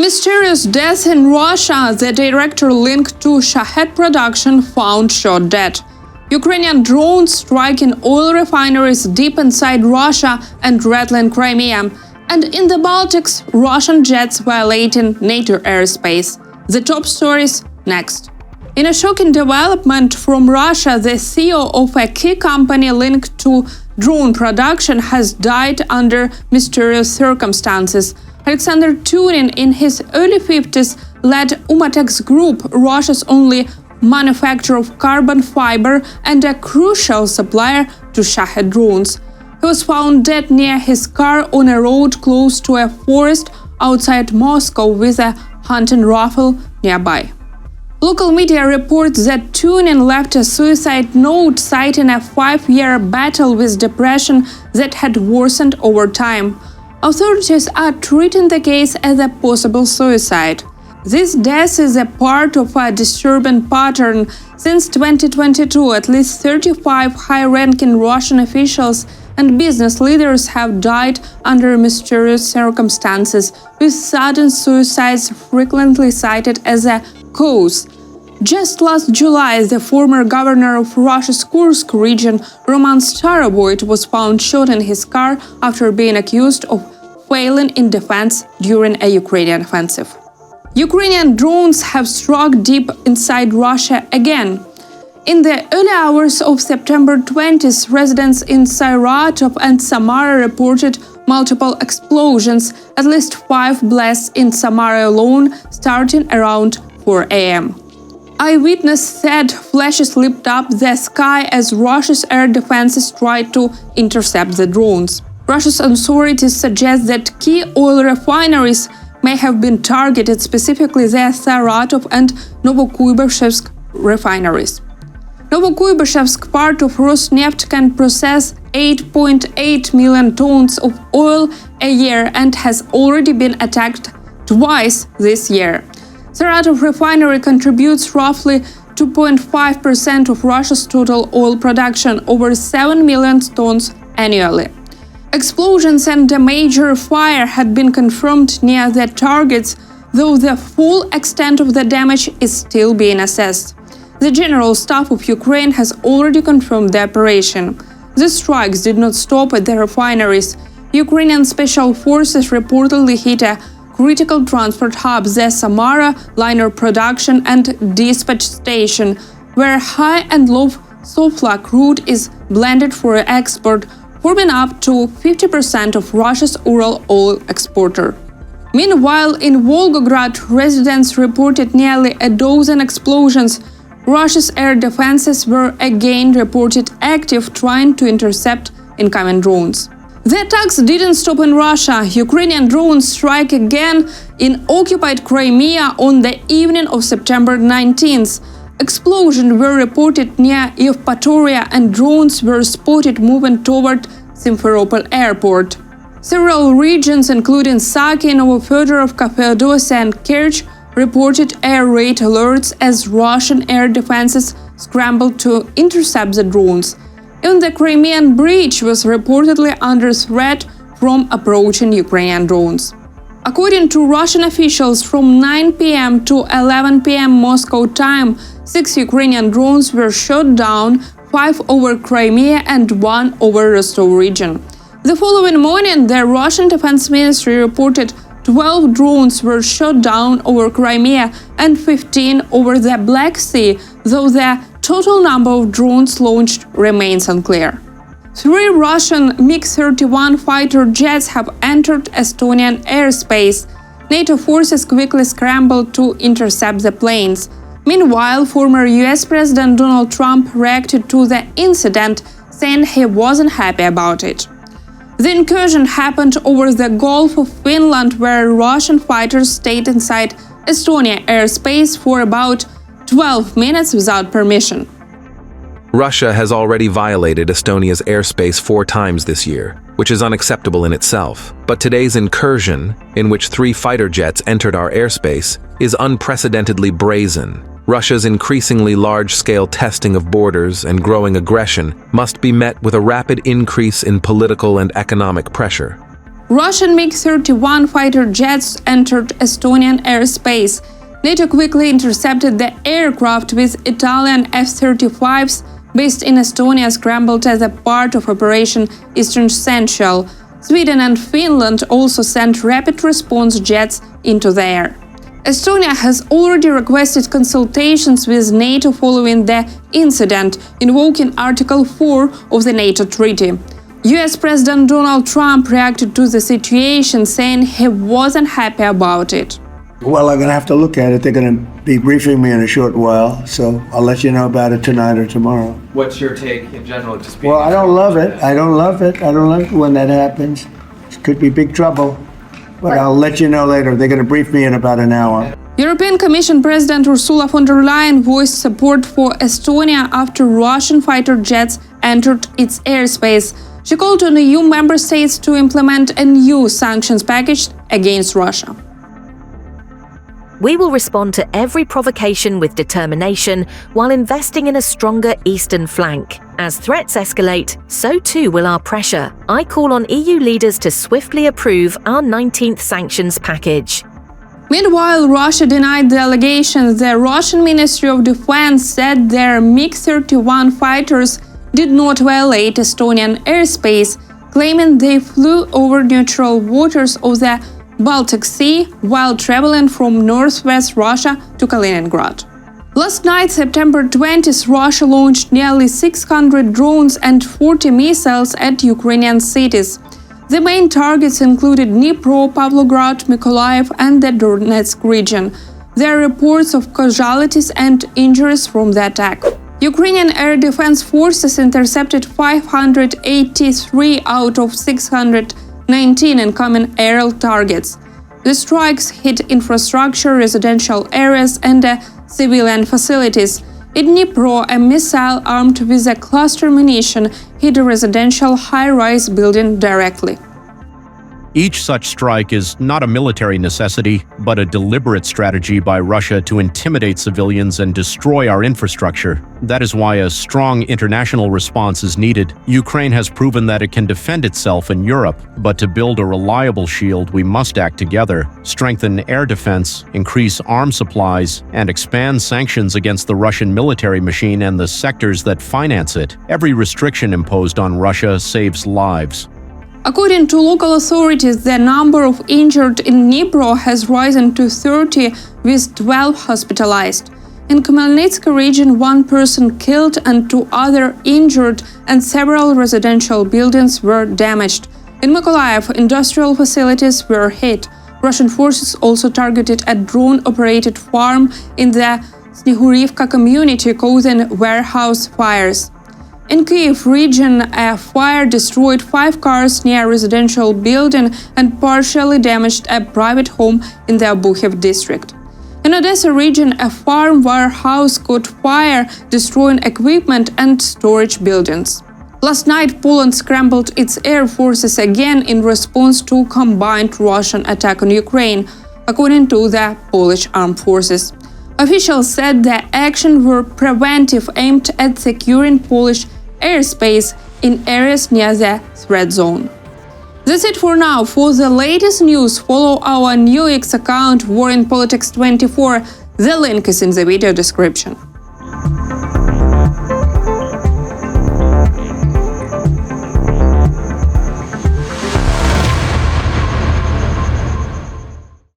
mysterious death in Russia. The director linked to Shahed production found shot dead. Ukrainian drones striking oil refineries deep inside Russia and rattling Crimea. And in the Baltics, Russian jets violating NATO airspace. The top stories next. In a shocking development from Russia, the CEO of a key company linked to drone production has died under mysterious circumstances. Alexander Tunin, in his early 50s, led Umatex Group, Russia's only manufacturer of carbon fiber and a crucial supplier to Shahed drones. He was found dead near his car on a road close to a forest outside Moscow with a hunting rifle nearby. Local media reports that Tunin left a suicide note citing a 5-year battle with depression that had worsened over time. Authorities are treating the case as a possible suicide. This death is a part of a disturbing pattern. Since 2022, at least 35 high-ranking Russian officials and business leaders have died under mysterious circumstances, with sudden suicides frequently cited as a cause. Just last July, the former governor of Russia's Kursk region, Roman Starovoyt, was found shot in his car after being accused of failing in defense during a Ukrainian offensive. Ukrainian drones have struck deep inside Russia again. In the early hours of September 20th, residents in Saratov and Samara reported multiple explosions, at least 5 blasts in Samara alone, starting around 4 a.m. Eyewitness said flashes lit up the sky as Russia's air defenses tried to intercept the drones. Russia's authorities suggest that key oil refineries may have been targeted, specifically the Saratov and Novokuybashevsk refineries. Novokuybashevsk, part of Rosneft, can process 8.8 million tons of oil a year and has already been attacked twice this year. Saratov refinery contributes roughly 2.5% of Russia's total oil production, over 7 million tons annually. Explosions and a major fire had been confirmed near the targets, though the full extent of the damage is still being assessed. The General Staff of Ukraine has already confirmed the operation. The strikes did not stop at the refineries. Ukrainian special forces reportedly hit a critical transport hub, the Samara liner production and dispatch station, where high and low sulfur crude is blended for export, forming up to 50% of Russia's Ural oil exporter. Meanwhile, in Volgograd, residents reported nearly a dozen explosions. Russia's air defenses were again reported active, trying to intercept incoming drones. The attacks didn't stop in Russia. Ukrainian drones strike again in occupied Crimea on the evening of September 19th. Explosions were reported near Yevpatoria and drones were spotted moving toward Simferopol airport. Several regions, including Saki, Novofedorov, Feodosia and Kerch, reported air raid alerts as Russian air defenses scrambled to intercept the drones. Even the Crimean bridge was reportedly under threat from approaching Ukrainian drones. According to Russian officials, from 9 p.m. to 11 p.m. Moscow time, 6 Ukrainian drones were shot down, 5 over Crimea and 1 over Rostov region. The following morning, the Russian Defense Ministry reported 12 drones were shot down over Crimea and 15 over the Black Sea, though the total number of drones launched remains unclear. 3 Russian MiG-31 fighter jets have entered Estonian airspace. NATO forces quickly scrambled to intercept the planes. Meanwhile, former US President Donald Trump reacted to the incident, saying he wasn't happy about it. The incursion happened over the Gulf of Finland, where Russian fighters stayed inside Estonia airspace for about 12 minutes without permission. Russia has already violated Estonia's airspace 4 times this year, which is unacceptable in itself. But today's incursion, in which 3 fighter jets entered our airspace, is unprecedentedly brazen. Russia's increasingly large-scale testing of borders and growing aggression must be met with a rapid increase in political and economic pressure. Russian MiG-31 fighter jets entered Estonian airspace. NATO quickly intercepted the aircraft with Italian F-35s based in Estonia scrambled as a part of Operation Eastern Sentinel. Sweden and Finland also sent rapid response jets into the air. Estonia has already requested consultations with NATO following the incident, invoking Article 4 of the NATO treaty. US President Donald Trump reacted to the situation, saying he wasn't happy about it. Well, I'm going to have to look at it. They're going to be briefing me in a short while, so I'll let you know about it tonight or tomorrow. What's your take in general? Just being I don't love it. I don't love it when that happens. It could be big trouble. But I'll let you know later. They're going to brief me in about an hour. European Commission President Ursula von der Leyen voiced support for Estonia after Russian fighter jets entered its airspace. She called on EU member states to implement a new sanctions package against Russia. We will respond to every provocation with determination while investing in a stronger eastern flank. As threats escalate, so too will our pressure. I call on EU leaders to swiftly approve our 19th sanctions package. Meanwhile, Russia denied the allegations. The Russian Ministry of Defense said their MiG-31 fighters did not violate Estonian airspace, claiming they flew over neutral waters of the Baltic Sea while traveling from northwest Russia to Kaliningrad. Last night, September 20th, Russia launched nearly 600 drones and 40 missiles at Ukrainian cities. The main targets included Dnipro, Pavlograd, Mykolaiv and the Donetsk region. There are reports of casualties and injuries from the attack. Ukrainian Air Defense Forces intercepted 583 out of 619 incoming aerial targets. The strikes hit infrastructure, residential areas and civilian facilities. In Dnipro, a missile armed with a cluster munition hit a residential high-rise building directly. Each such strike is not a military necessity, but a deliberate strategy by Russia to intimidate civilians and destroy our infrastructure. That is why a strong international response is needed. Ukraine has proven that it can defend itself in Europe, but to build a reliable shield, we must act together, strengthen air defense, increase arms supplies, and expand sanctions against the Russian military machine and the sectors that finance it. Every restriction imposed on Russia saves lives. According to local authorities, the number of injured in Dnipro has risen to 30, with 12 hospitalized. In Khmelnytskyi region, one person killed and 2 others injured, and several residential buildings were damaged. In Mykolaiv, industrial facilities were hit. Russian forces also targeted a drone-operated farm in the Snegurivka community, causing warehouse fires. In Kyiv region, a fire destroyed 5 cars near a residential building and partially damaged a private home in the Obuchev district. In Odessa region, a farm warehouse caught fire, destroying equipment and storage buildings. Last night, Poland scrambled its air forces again in response to a combined Russian attack on Ukraine, according to the Polish armed forces. Officials said the actions were preventive, aimed at securing Polish airspace in areas near the threat zone. That's it for now. For the latest news, follow our new X account, War in Politics 24. The link is in the video description.